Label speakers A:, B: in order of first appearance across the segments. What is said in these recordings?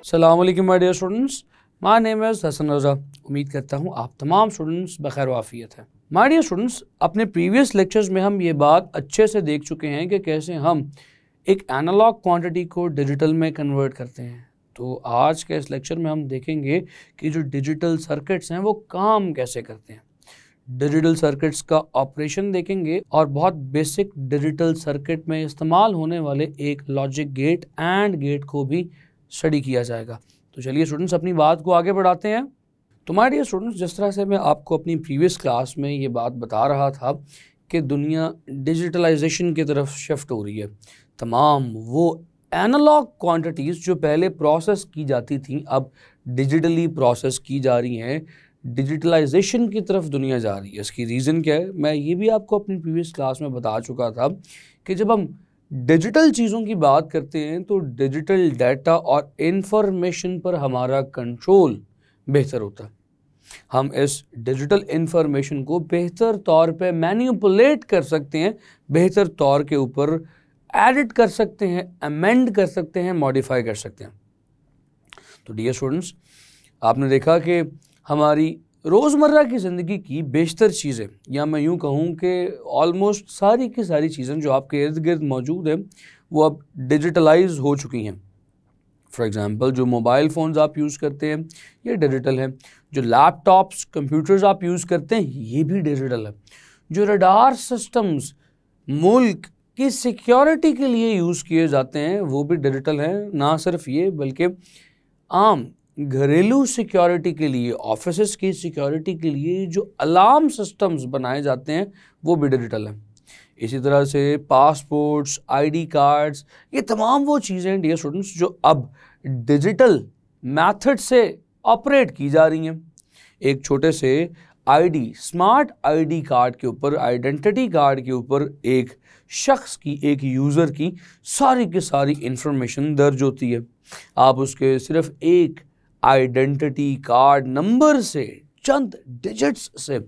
A: अस्सलाम वालेकुम my dear students, my name is Hasan Raza. उम्मीद करता हूँ आप तमाम स्टूडेंट्स बखैर वाफियत हैं। माय डियर स्टूडेंट्स, अपने प्रीवियस लेक्चर्स में हम ये बात अच्छे से देख चुके हैं कि कैसे हम एक एनालॉग क्वांटिटी को डिजिटल में कन्वर्ट करते हैं। तो आज के इस लेक्चर में हम देखेंगे कि जो डिजिटल सर्किट्स हैं वो काम कैसे करते हैं। डिजिटल सर्किट्स का ऑपरेशन देखेंगे और बहुत बेसिक डिजिटल सर्किट में इस्तेमाल होने वाले एक लॉजिक गेट एंड गेट को भी स्टडी किया जाएगा। तो चलिए स्टूडेंट्स अपनी बात को आगे बढ़ाते हैं। तो माय डियर स्टूडेंट्स, जिस तरह से मैं आपको अपनी प्रीवियस क्लास में ये बात बता रहा था कि दुनिया डिजिटलाइजेशन की तरफ शिफ्ट हो रही है। तमाम वो एनालॉग क्वांटिटीज़ जो पहले प्रोसेस की जाती थी अब डिजिटली प्रोसेस की जा रही हैं। डिजिटलाइजेशन की तरफ दुनिया जा रही है। इसकी रीज़न क्या है, मैं ये भी आपको अपनी प्रीवियस क्लास में बता चुका था कि जब हम डिजिटल चीज़ों की बात करते हैं तो डिजिटल डाटा और इन्फॉर्मेशन पर हमारा कंट्रोल बेहतर होता है। हम इस डिजिटल इन्फॉर्मेशन को बेहतर तौर पे मैनिपुलेट कर सकते हैं, बेहतर तौर के ऊपर एडिट कर सकते हैं, अमेंड कर सकते हैं, मॉडिफाई कर सकते हैं। तो डियर स्टूडेंट्स, आपने देखा कि हमारी रोज़मर्रा की ज़िंदगी की बेशतर चीज़ें, या मैं यूँ कहूँ कि ऑलमोस्ट सारी की सारी चीज़ें जो आपके इर्द गिर्द मौजूद हैं वो अब डिजिटलाइज हो चुकी हैं। फॉर एग्ज़ाम्पल, जो मोबाइल फ़ोन्स आप यूज़ करते हैं ये डिजिटल है। जो लैपटॉप्स कंप्यूटर्स आप यूज़ करते हैं ये भी डिजिटल है। जो रडार सिस्टम्स मुल्क की सिक्योरिटी के लिए यूज़ किए जाते हैं वो भी डिजिटल हैं। ना सिर्फ ये बल्कि आम घरेलू सिक्योरिटी के लिए, ऑफिस की सिक्योरिटी के लिए जो अलार्म सिस्टम्स बनाए जाते हैं वो भी डिजिटल हैं। इसी तरह से पासपोर्ट्स, आईडी कार्ड्स, ये तमाम वो चीज़ें डियर स्टूडेंट्स जो अब डिजिटल मेथड से ऑपरेट की जा रही हैं। एक छोटे से आईडी, स्मार्ट आईडी कार्ड के ऊपर, आइडेंटिटी कार्ड के ऊपर एक शख्स की, एक यूज़र की सारी की सारी इंफॉर्मेशन दर्ज होती है। आप उसके सिर्फ एक आइडेंटिटी कार्ड नंबर से, चंद डिजिट्स से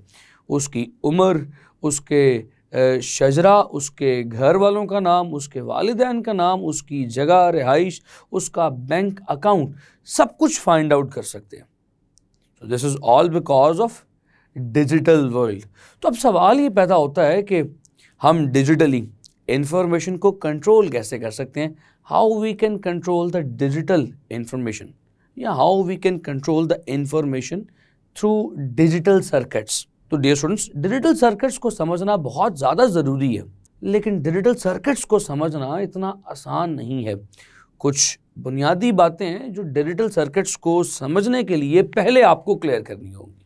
A: उसकी उम्र, उसके शजरा, उसके घर वालों का नाम, उसके वालिदैन का नाम, उसकी जगह रिहाइश, उसका बैंक अकाउंट, सब कुछ फाइंड आउट कर सकते हैं। तो this is all because of digital world. तो अब सवाल ये पैदा होता है कि हम डिजिटली इंफॉर्मेशन को कंट्रोल कैसे कर सकते हैं। How we can control the digital information, या how we can control the information through digital circuits. तो डियर स्टूडेंट्स, डिजिटल सर्किट्स को समझना बहुत ज़्यादा ज़रूरी है, लेकिन डिजिटल सर्किट्स को समझना इतना आसान नहीं है। कुछ बुनियादी बातें हैं जो डिजिटल सर्किट्स को समझने के लिए पहले आपको क्लियर करनी होगी।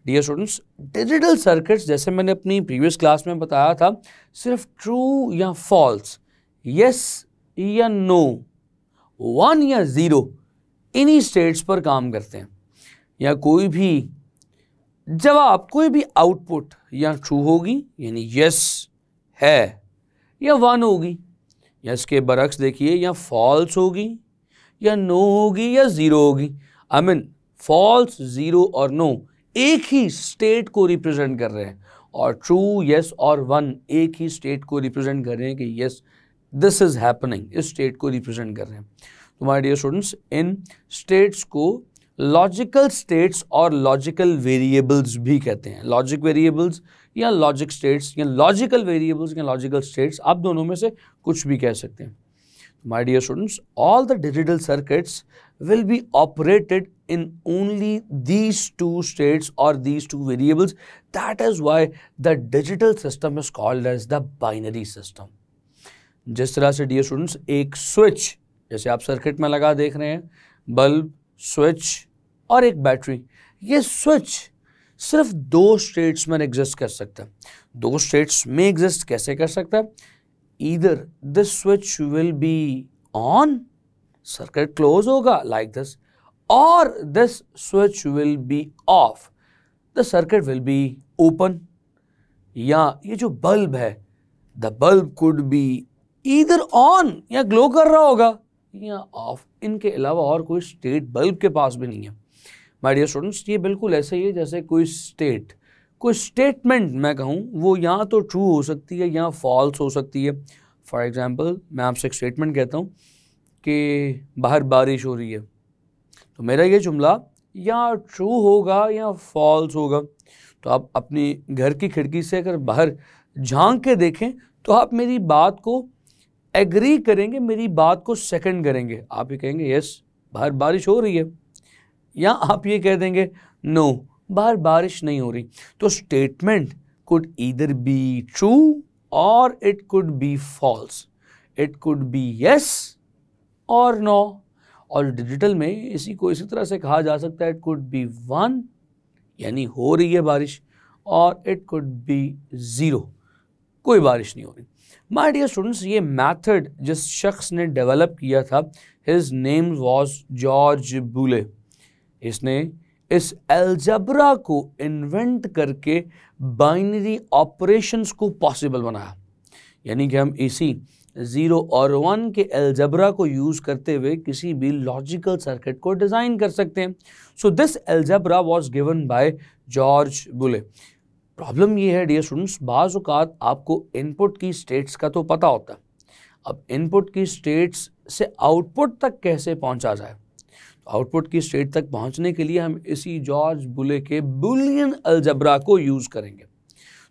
A: डियर स्टूडेंट्स, डिजिटल सर्किट्स, जैसे मैंने अपनी प्रीवियस क्लास में बताया था, सिर्फ ट्रू या फॉल्स, यस या नो, 1 या 0, इन्हीं स्टेट्स पर काम करते हैं। या कोई भी जवाब, कोई भी आउटपुट या ट्रू होगी यानी यस है, या 1 होगी, या इसके बरक्स देखिए, या फॉल्स होगी, या नो होगी, या 0 होगी। आई मीन फॉल्स, 0 और नो एक ही स्टेट को रिप्रेजेंट कर रहे हैं, और ट्रू, यस और 1 एक ही स्टेट को रिप्रेजेंट कर रहे हैं कि यस दिस इज हैपनिंग, इस स्टेट को रिप्रेजेंट कर रहे हैं। तो माय डियर स्टूडेंट्स, इन स्टेट्स को लॉजिकल स्टेट्स और लॉजिकल वेरिएबल्स भी कहते हैं। लॉजिक वेरिएबल्स या लॉजिक स्टेट्स, या लॉजिकल वेरिएबल्स या लॉजिकल स्टेट्स, आप दोनों में से कुछ भी कह सकते हैं। My dear students, all the digital circuits will be operated in only these two states or these two variables. That is why the digital system is called as the binary system. जिस तरह से dear students एक switch, जैसे आप circuit में लगा देख रहे हैं, बल्ब, स्विच और एक बैटरी, ये स्विच सिर्फ 2 स्टेट्स में एग्जिस्ट कर सकता है। 2 स्टेट्स में एग्जिस्ट कैसे कर सकता है? Either this switch will be on, circuit close होगा लाइक दिस, और this switch will be of, the circuit will be open. या ये जो बल्ब है, the bulb could be either on, या ग्लो कर रहा होगा, या ऑफ। इनके अलावा और कोई स्टेट बल्ब के पास भी नहीं है। माय डियर स्टूडेंट्स, ये बिल्कुल ऐसे ही है जैसे कोई स्टेट, कोई स्टेटमेंट मैं कहूँ वो या तो ट्रू हो सकती है या फॉल्स हो सकती है। फॉर एग्जाम्पल, मैं आपसे एक स्टेटमेंट कहता हूँ कि बाहर बारिश हो रही है, तो मेरा ये जुमला या ट्रू होगा या फॉल्स होगा। तो आप अपनी घर की खिड़की से अगर बाहर झांक के देखें तो आप मेरी बात को एग्री करेंगे, मेरी बात को सेकंड करेंगे। आप ये कहेंगे यस बाहर बारिश हो रही है, या आप ये कह देंगे नो बाहर बारिश नहीं हो रही। तो statement could either be true or it could be false. It could be yes or no. और डिजिटल में इसी को इसी तरह से कहा जा सकता है, it could be 1 यानी हो रही है बारिश, और it could be 0 कोई बारिश नहीं हो रही। माय डियर स्टूडेंट्स, ये मेथड जिस शख्स ने डेवलप किया था, हिज नेम वाज जॉर्ज बुले। इसने इस अलजबरा को इन्वेंट करके बाइनरी ऑपरेशंस को पॉसिबल बनाया, यानी कि हम इसी 0 और 1 के अलजबरा को यूज़ करते हुए किसी भी लॉजिकल सर्किट को डिज़ाइन कर सकते हैं। So this algebra was given by George बुले। प्रॉब्लम ये है डियर स्टूडेंट्स, बाज़ औक़ात आपको इनपुट की स्टेट्स का तो पता होता है, अब इनपुट की स्टेट्स से आउटपुट तक कैसे पहुंचा जाए। आउटपुट की स्टेट तक पहुंचने के लिए हम इसी जॉर्ज बुले के बुलियन अलजबरा को यूज़ करेंगे।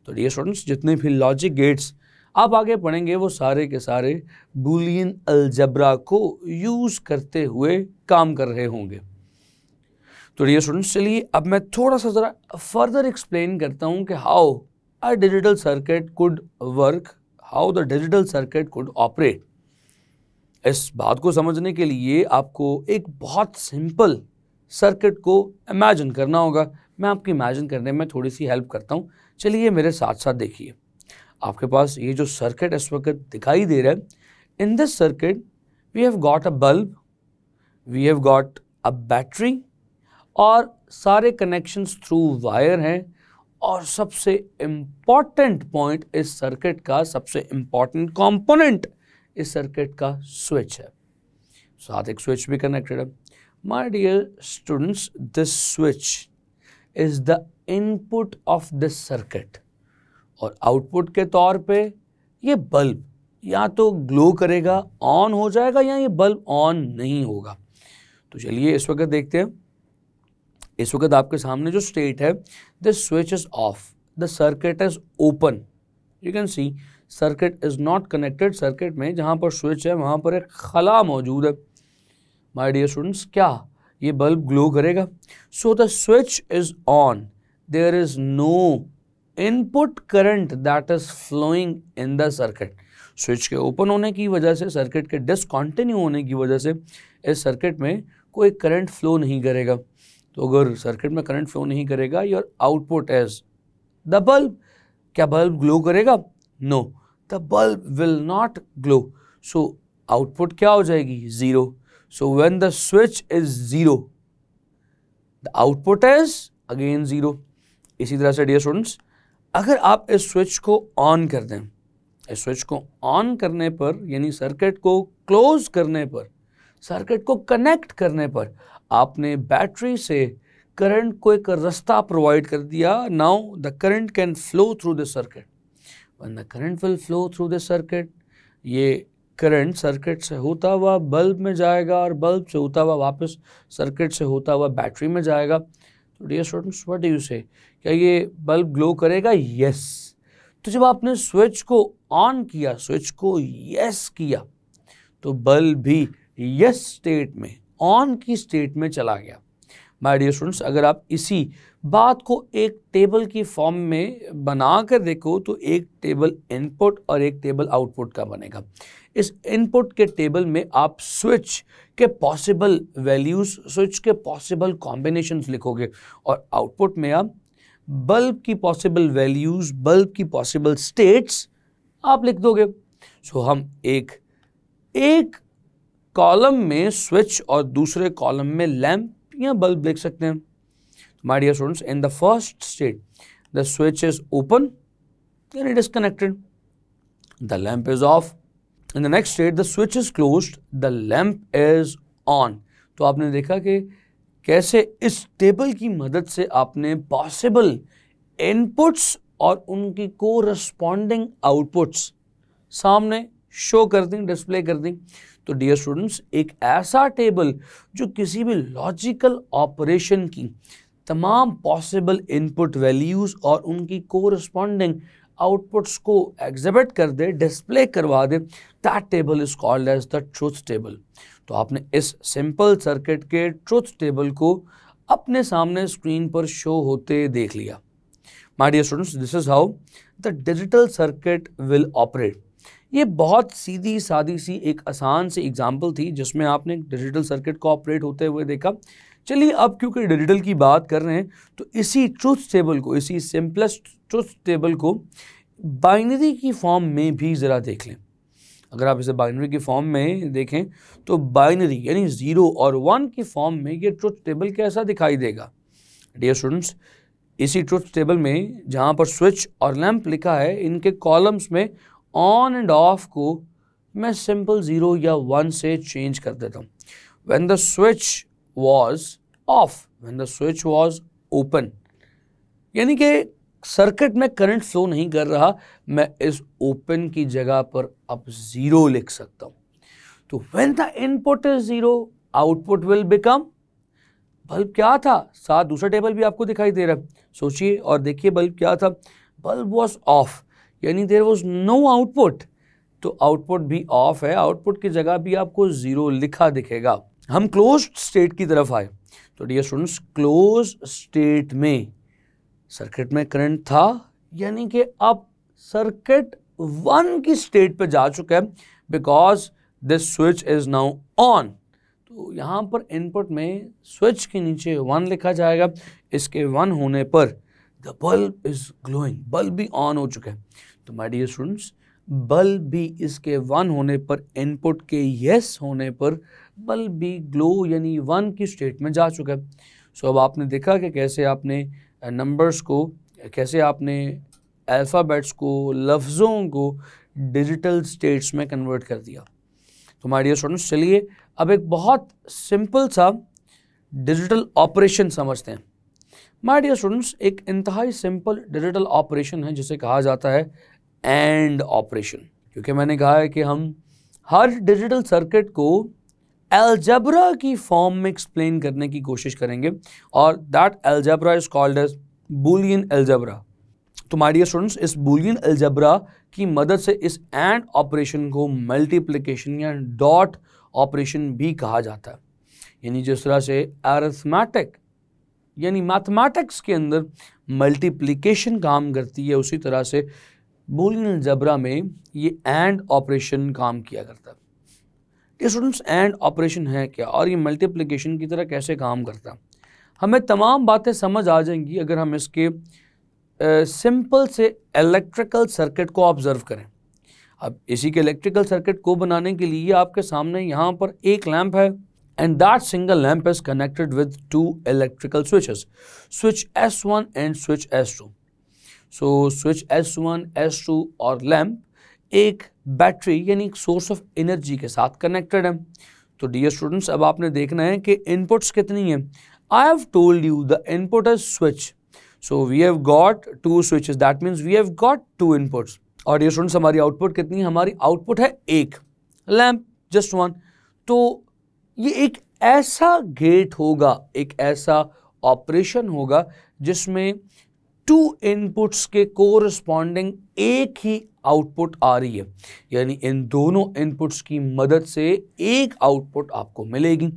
A: तो डियर स्टूडेंट्स, जितने भी लॉजिक गेट्स आप आगे पढ़ेंगे वो सारे के सारे बुलियन अलजबरा को यूज़ करते हुए काम कर रहे होंगे। तो डियर स्टूडेंट्स, चलिए अब मैं थोड़ा सा ज़रा फर्दर एक्सप्लेन करता हूँ कि how a digital circuit could work, how the digital circuit could operate. इस बात को समझने के लिए आपको एक बहुत सिंपल सर्किट को इमेजिन करना होगा। मैं आपकी इमेजिन करने में थोड़ी सी हेल्प करता हूँ। चलिए मेरे साथ साथ देखिए, आपके पास ये जो सर्किट इस वक्त दिखाई दे रहा है, in this circuit we have got a bulb, we have got a battery, और सारे कनेक्शंस थ्रू वायर हैं, और सबसे इम्पॉर्टेंट पॉइंट इस सर्किट का, सबसे इम्पॉर्टेंट कंपोनेंट इस सर्किट का स्विच है। साथ एक स्विच भी कनेक्टेड है। My dear students, this switch is the input of this circuit, और आउटपुट के तौर पे ये बल्ब या तो ग्लो करेगा, ऑन हो जाएगा, या ये बल्ब ऑन नहीं होगा। तो चलिए इस वक्त देखते हैं। इस वक्त आपके सामने जो स्टेट है, this switch is off, the circuit is open. You can see circuit is not connected. Circuit में जहां पर स्विच है वहां पर एक खला मौजूद है। माय डियर स्टूडेंट्स, क्या ये बल्ब ग्लो करेगा? So the switch is on, there is no input current that is flowing in the circuit. Switch के ओपन होने की वजह से, सर्किट के डिसकंटिन्यू होने की वजह से इस सर्किट में कोई करंट फ्लो नहीं करेगा। तो अगर सर्किट में करंट फ्लो नहीं करेगा, your output is the bulb. क्या बल्ब ग्लो करेगा? No, the bulb will not glow. So output क्या हो जाएगी? 0। So when the switch is 0, the output is again 0। इसी तरह से डियर स्टूडेंट्स, अगर आप इस स्विच को ऑन कर दें, इस स्विच को ऑन करने पर, यानी सर्किट को क्लोज करने पर, सर्किट को कनेक्ट करने पर, आपने बैटरी से करंट को एक रास्ता प्रोवाइड कर दिया। Now the current can flow through the circuit. When the current will flow through the circuit, ये करंट सर्किट से होता हुआ बल्ब में जाएगा, और बल्ब से होता हुआ वापस सर्किट से होता हुआ बैटरी में जाएगा। तो dear students, what do you say, क्या ये बल्ब ग्लो करेगा? यस। तो जब आपने स्विच को ऑन किया, स्विच को यस किया, तो बल्ब भी यस स्टेट में, ऑन की स्टेट में चला गया। माय डियर स्टूडेंट्स, अगर आप इसी बात को एक टेबल की फॉर्म में बना कर देखो, तो एक टेबल इनपुट और एक टेबल आउटपुट का बनेगा। इस इनपुट के टेबल में आप स्विच के पॉसिबल वैल्यूज, स्विच के पॉसिबल कॉम्बिनेशंस लिखोगे, और आउटपुट में आप बल्ब की पॉसिबल वैल्यूज, बल्ब की पॉसिबल स्टेट्स आप लिख दोगे। सो हम एक कॉलम में स्विच और दूसरे कॉलम में लैंप या बल्ब लिख सकते हैं। My dear students, in the first state the switch is open and it is connected, the lamp is off. In the next state the switch is closed, the lamp is on. तो आपने देखा कि कैसे इस table की मदद से आपने पॉसिबल इनपुट्स और उनकी कोरस्पॉन्डिंग आउटपुट्स सामने शो कर दी, डिस्प्ले कर दी। तो डियर स्टूडेंट्स, एक ऐसा टेबल जो किसी भी लॉजिकल ऑपरेशन की तमाम पॉसिबल इनपुट वैल्यूज और उनकी कोरस्पॉन्डिंग आउटपुट्स को एग्जिबिट कर दे, डिस्प्ले करवा दे, that table is called as the truth table. तो आपने इस सिंपल सर्किट के ट्रुथ टेबल को अपने सामने स्क्रीन पर शो होते देख लिया। My dear students, this is how the digital circuit will operate. ये बहुत सीधी सादी सी एक आसान सी एग्जाम्पल थी जिसमें आपने डिजिटल सर्किट को ऑपरेट होते हुए देखा। चलिए अब क्योंकि डिजिटल की बात कर रहे हैं तो इसी ट्रुथ टेबल को, इसी सिंपलेस्ट ट्रुथ टेबल को बाइनरी की फॉर्म में भी ज़रा देख लें। अगर आप इसे बाइनरी की फॉर्म में देखें तो बाइनरी यानी 0 और 1 की फॉर्म में ये ट्रुथ टेबल कैसा दिखाई देगा। डियर स्टूडेंट्स, इसी ट्रुथ टेबल में जहाँ पर स्विच और लैंप लिखा है, इनके कॉलम्स में ऑन एंड ऑफ को मैं सिंपल 0 या 1 से चेंज कर देता हूँ। When the switch was of, when the switch was open, यानी कि सर्किट में करंट फ्लो नहीं कर रहा, मैं इस ओपन की जगह पर अब 0 लिख सकता हूँ। तो when the input is 0, output will become, bulb क्या था, साथ दूसरा टेबल भी आपको दिखाई दे रहा है, सोचिए और देखिए बल्ब क्या था, बल्ब वॉज ऑफ, यानी देयर वाज नो आउटपुट, तो आउटपुट भी ऑफ है, आउटपुट की जगह भी आपको 0 लिखा दिखेगा। हम क्लोज्ड स्टेट की तरफ आए तो डियर स्टूडेंट्स, क्लोज्ड स्टेट में सर्किट में करंट था, यानी कि अब सर्किट 1 की स्टेट पे जा चुका है because this switch is now on. तो यहाँ पर इनपुट में स्विच के नीचे 1 लिखा जाएगा, इसके 1 होने पर the bulb is glowing, bulb भी ऑन हो चुका है। तो माय डियर स्टूडेंट्स, बल्ब भी इसके 1 होने पर, इनपुट के यस होने पर बल्ब भी ग्लो यानी 1 की स्टेट में जा चुका है। सो अब आपने देखा कि कैसे आपने नंबर्स को, कैसे आपने अल्फ़ाबेट्स को, लफ्ज़ों को डिजिटल स्टेट्स में कन्वर्ट कर दिया। तो माय डियर स्टूडेंट्स, चलिए अब एक बहुत सिंपल सा डिजिटल ऑपरेशन समझते हैं। माय डियर स्टूडेंट्स, एक इंतहाई सिंपल डिजिटल ऑपरेशन है जिसे कहा जाता है एंड ऑपरेशन, क्योंकि मैंने कहा है कि हम हर डिजिटल सर्किट को अलजेब्रा की फॉर्म में एक्सप्लेन करने की कोशिश करेंगे और that algebra is called as boolean algebra. तो माय डियर स्टूडेंट्स, इस बूलियन अलजेब्रा की मदद से इस एंड ऑपरेशन को मल्टीप्लिकेशन या डॉट ऑपरेशन भी कहा जाता है। यानी जिस तरह से अरिथमेटिक यानी मैथमेटिक्स के अंदर मल्टीप्लिकेशन काम करती है, उसी तरह से बूलियन अलजेब्रा में ये एंड ऑपरेशन काम किया करता है। ये स्टूडेंट्स, एंड ऑपरेशन है क्या और ये मल्टीप्लिकेशन की तरह कैसे काम करता है, हमें तमाम बातें समझ आ जाएंगी अगर हम इसके सिंपल से इलेक्ट्रिकल सर्किट को ऑब्जर्व करें। अब इसी के इलेक्ट्रिकल सर्किट को बनाने के लिए आपके सामने यहाँ पर एक लैंप है and that single lamp is connected with 2 electrical switches, switch S1 and switch S2. So switch S1, S2 और लैंप एक बैटरी यानी एक सोर्स ऑफ एनर्जी के साथ कनेक्टेड है। तो डियर स्टूडेंट्स, अब आपने देखना है कि इनपुट्स कितनी है। I have told you the input is switch, so we have got 2 switches, that means we have got 2 inputs. और डियर स्टूडेंट्स, हमारी आउटपुट कितनी है, हमारी आउटपुट है एक, लैंप जस्ट 1। तो ये एक ऐसा गेट होगा, एक ऐसा ऑपरेशन होगा जिसमें 2 इनपुट्स के कोरस्पॉन्डिंग एक ही आउटपुट आ रही है, यानी इन दोनों इनपुट्स की मदद से एक आउटपुट आपको मिलेगी,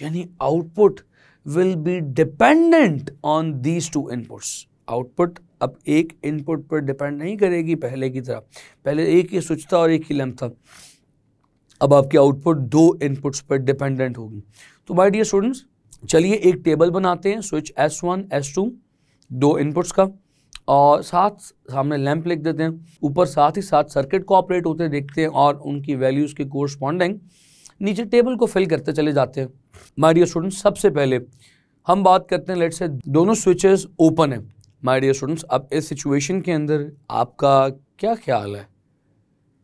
A: यानी output will be dependent on these 2 inputs. Output अब एक इनपुट पर डिपेंड नहीं करेगी पहले की तरह, पहले एक ही स्विच था और एक ही लैंप था, अब आपकी आउटपुट 2 इनपुट्स पर डिपेंडेंट होगी। तो माय डियर स्टूडेंट्स, चलिए एक टेबल बनाते हैं, स्विच S1, S2 2 इनपुट्स का, और सामने लैंप लिख देते हैं, ऊपर साथ ही साथ सर्किट को ऑपरेट होते देखते हैं और उनकी वैल्यूज़ के कोरस्पॉन्डिंग नीचे टेबल को फिल करते चले जाते हैं। माय डियर स्टूडेंट्स, सबसे पहले हम बात करते हैं, लेट्स से दोनों स्विचेस ओपन है। माय डियर स्टूडेंट्स, अब इस सिचुएशन के अंदर आपका क्या ख्याल है,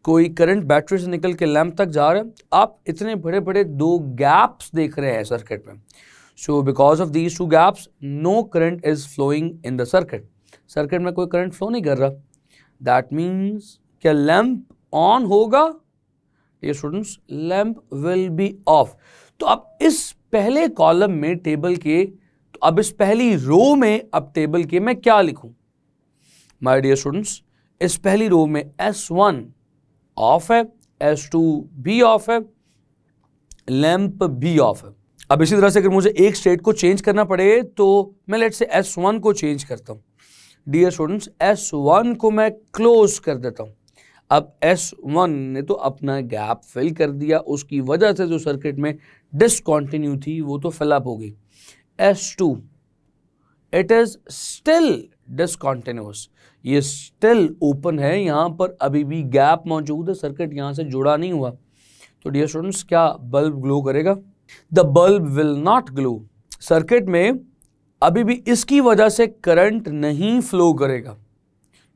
A: कोई करंट बैटरी से निकल के लैंप तक जा रहा है, आप इतने बड़े बड़े 2 गैप्स देख रहे हैं सर्किट में। So because of these 2 gaps no current is flowing in the circuit, circuit में कोई करंट फ्लो नहीं कर रहा। दैट मीन्स क्या लैंप ऑन होगा, ये students lamp will be off. तो अब इस पहले कॉलम में टेबल के, तो अब इस पहली रो में अब टेबल के मैं क्या लिखूं माय डियर स्टूडेंट्स? इस पहली रो में S1 ऑफ है, S2 भी ऑफ है, लैंप भी ऑफ है। अब इसी तरह से अगर मुझे एक स्टेट को चेंज करना पड़े तो मैं लेट से S1 को चेंज करता हूं। डियर स्टूडेंट्स S1 को मैं क्लोज कर देता हूं। अब S1 ने तो अपना गैप फिल कर दिया, उसकी वजह से जो सर्किट में डिसकंटिन्यू थी वो तो फिल अप हो गई। S2 it is still discontinuous, ये स्टिल ओपन है, यहां पर अभी भी गैप मौजूद है, सर्किट यहां से जुड़ा नहीं हुआ। तो डियर स्टूडेंट्स क्या बल्ब ग्लो करेगा? The bulb will not glow. Circuit में अभी भी इसकी वजह से करंट नहीं फ्लो करेगा।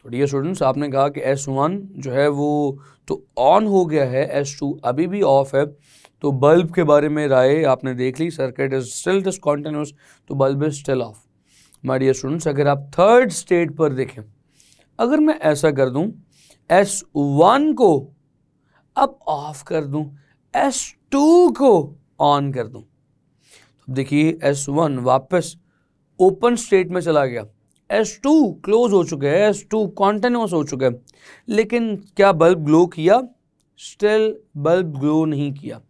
A: तो डियर स्टूडेंट्स आपने कहा कि S1 जो है वो तो ऑन हो गया है, S2 अभी भी ऑफ है, तो बल्ब के बारे में राय आपने देख ली, सर्किट इज स्टिल डिसकंटिन्यूअस, तो bulb is still off. My dear students अगर आप थर्ड स्टेट पर देखें, अगर मैं ऐसा कर दूं S1 को अब ऑफ कर दूं, S2 को ऑन कर दूं, तो देखिए S1 वापस ओपन स्टेट में चला गया, S2 क्लोज हो चुका है, S2 कॉन्टिन्यूअस हो चुका है, लेकिन क्या बल्ब ग्लो किया? स्टिल बल्ब ग्लो नहीं किया।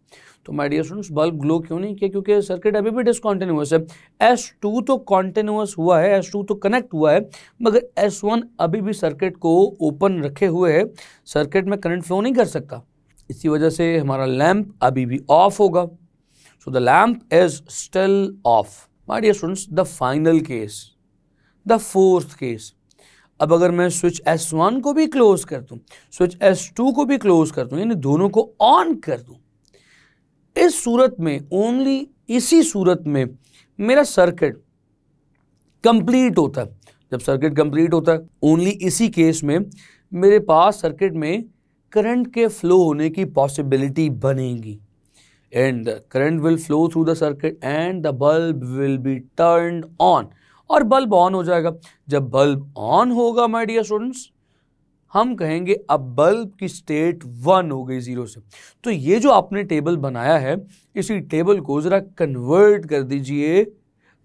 A: तो my dear students bulb glow क्यों नहीं किया? क्योंकि सर्किट अभी भी डिसकंटिन्यूअस है। S2 तो कॉन्टिन्यूअस हुआ है, S2 तो कनेक्ट हुआ है, मगर S1 अभी भी सर्किट को ओपन रखे हुए है, सर्किट में करंट फ्लो नहीं कर सकता, इसी वजह से हमारा लैंप अभी भी ऑफ होगा। So the lamp is still off. My dear students the final case, the fourth case, अब अगर मैं स्विच S1 को भी क्लोज कर दूं, स्विच S2 को भी क्लोज कर दूं, यानी दोनों को ऑन कर दूं, इस सूरत में, ओनली इसी सूरत में मेरा सर्किट कंप्लीट होता है। जब सर्किट कंप्लीट होता है, ओनली इसी केस में मेरे पास सर्किट में करंट के फ्लो होने की पॉसिबिलिटी बनेगी, and current will flow through the circuit and the bulb will be turned on, और बल्ब ऑन हो जाएगा। जब बल्ब ऑन होगा माय डियर स्टूडेंट्स, हम कहेंगे अब बल्ब की स्टेट 1 हो गई 0 से। तो ये जो आपने टेबल बनाया है, इसी टेबल को जरा कन्वर्ट कर दीजिए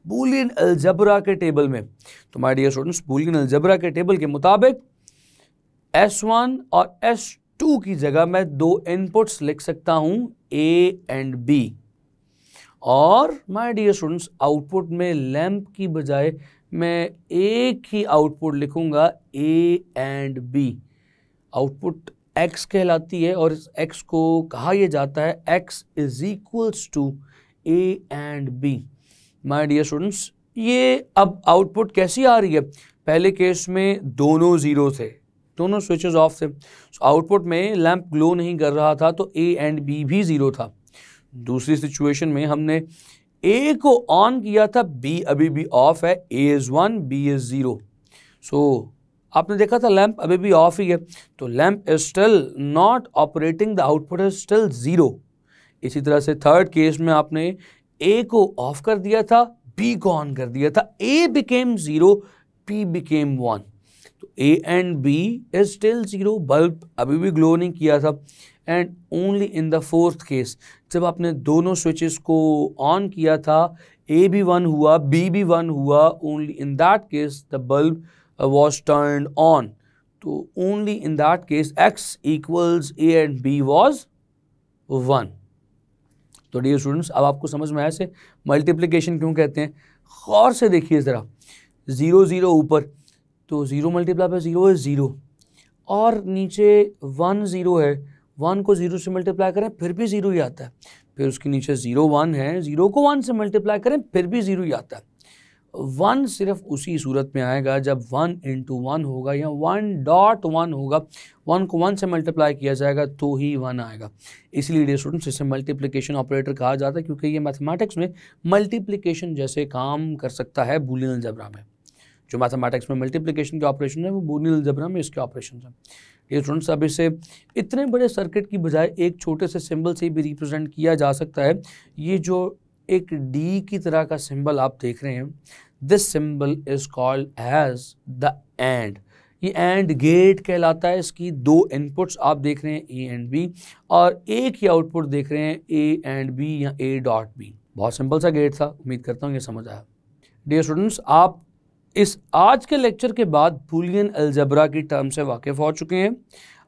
A: बूलियन अलजेब्रा के टेबल में। तो my dear students boolean algebra के टेबल के मुताबिक S1 और S2 की जगह मैं दो इनपुट्स लिख सकता हूं A एंड B, और माय डियर स्टूडेंट्स आउटपुट में लैंप की बजाय मैं एक ही आउटपुट लिखूंगा A and B। Output X कहलाती है और इस X को कहा यह जाता है X is equals to A and B। My dear students ये अब आउटपुट कैसी आ रही है? पहले केस में दोनों जीरो थे, दोनों स्विचेस ऑफ थे, आउटपुट में लैंप ग्लो नहीं कर रहा था, तो A एंड B भी जीरो था। दूसरी सिचुएशन में हमने A को ऑन किया था, B अभी भी ऑफ है, A इज 1, B इज 0। सो आपने देखा था लैंप अभी भी ऑफ ही है, तो lamp is still not operating, the output is still 0। इसी तरह से थर्ड केस में आपने A को ऑफ कर दिया था, B को ऑन कर दिया था, A बिकेम 0, B बिकेम 1, तो A and B is still 0, bulb अभी भी ग्लो नहीं किया था। And only in the fourth case, जब आपने दोनों स्विचेस को ऑन किया था, A भी 1 हुआ, B भी 1 हुआ, only in that case the bulb was turned on, तो only in that case X equals A and B was 1। तो डियर स्टूडेंट्स अब आपको समझ में आया से मल्टीप्लिकेशन क्यों कहते हैं? गौर से देखिए ज़रा, 0 0 ऊपर, तो 0 मल्टीप्लाई बाय 0 इज 0, और नीचे 1 0 है, 1 को 0 से मल्टीप्लाई करें फिर भी 0 ही आता है, फिर उसके नीचे 0 1 है, 0 को 1 से मल्टीप्लाई करें फिर भी 0 ही आता है। 1 सिर्फ उसी सूरत में आएगा जब 1 into 1 होगा या 1.1 होगा, 1 को 1 से मल्टीप्लाई किया जाएगा तो ही 1 आएगा। इसलिए डियर स्टूडेंट्स इसे मल्टीप्लिकेशन ऑपरेटर कहा जाता है, क्योंकि ये मैथमेटिक्स में मल्टीप्लिकेशन जैसे काम कर सकता है बूलियन अलजेब्रा में। जो मैथमेटिक्स में मल्टीप्लिकेशन के ऑपरेशन है वो बूलियन अलजेब्रा में इसके ऑपरेशन है। डियर स्टूडेंट्स अब इसे इतने बड़े सर्किट की बजाय एक छोटे से सिंबल से भी रिप्रेजेंट किया जा सकता है। ये जो एक डी की तरह का सिंबल आप देख रहे हैं, this symbol is called as the and, ये एंड गेट कहलाता है। इसकी दो इनपुट्स आप देख रहे हैं ए एंड बी, और एक ही आउटपुट देख रहे हैं ए एंड बी या ए डॉट बी। बहुत सिंपल सा गेट था, उम्मीद करता हूँ ये समझ आया। डियर स्टूडेंट्स, आप इस आज के लेक्चर के बाद बूलियन अलजेब्रा की टर्म से वाकिफ हो चुके हैं।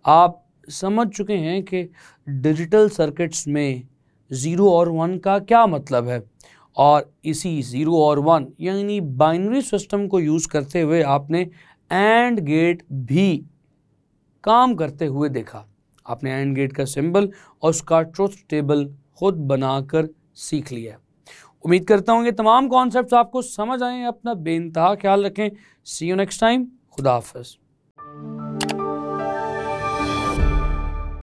A: आप समझ चुके हैं कि डिजिटल सर्किट्स में 0 और 1 का क्या मतलब है, और इसी 0 और 1 यानी बाइनरी सिस्टम को यूज़ करते हुए आपने एंड गेट भी काम करते हुए देखा। आपने एंड गेट का सिंबल और उसका ट्रुथ टेबल खुद बनाकर सीख लिया। उम्मीद करता हूँ ये तमाम कॉन्सेप्ट्स आपको समझ आए हैं। अपना बेइंतहा ख्याल रखें। सी यू नेक्स्ट टाइम। खुदा हाफिज़।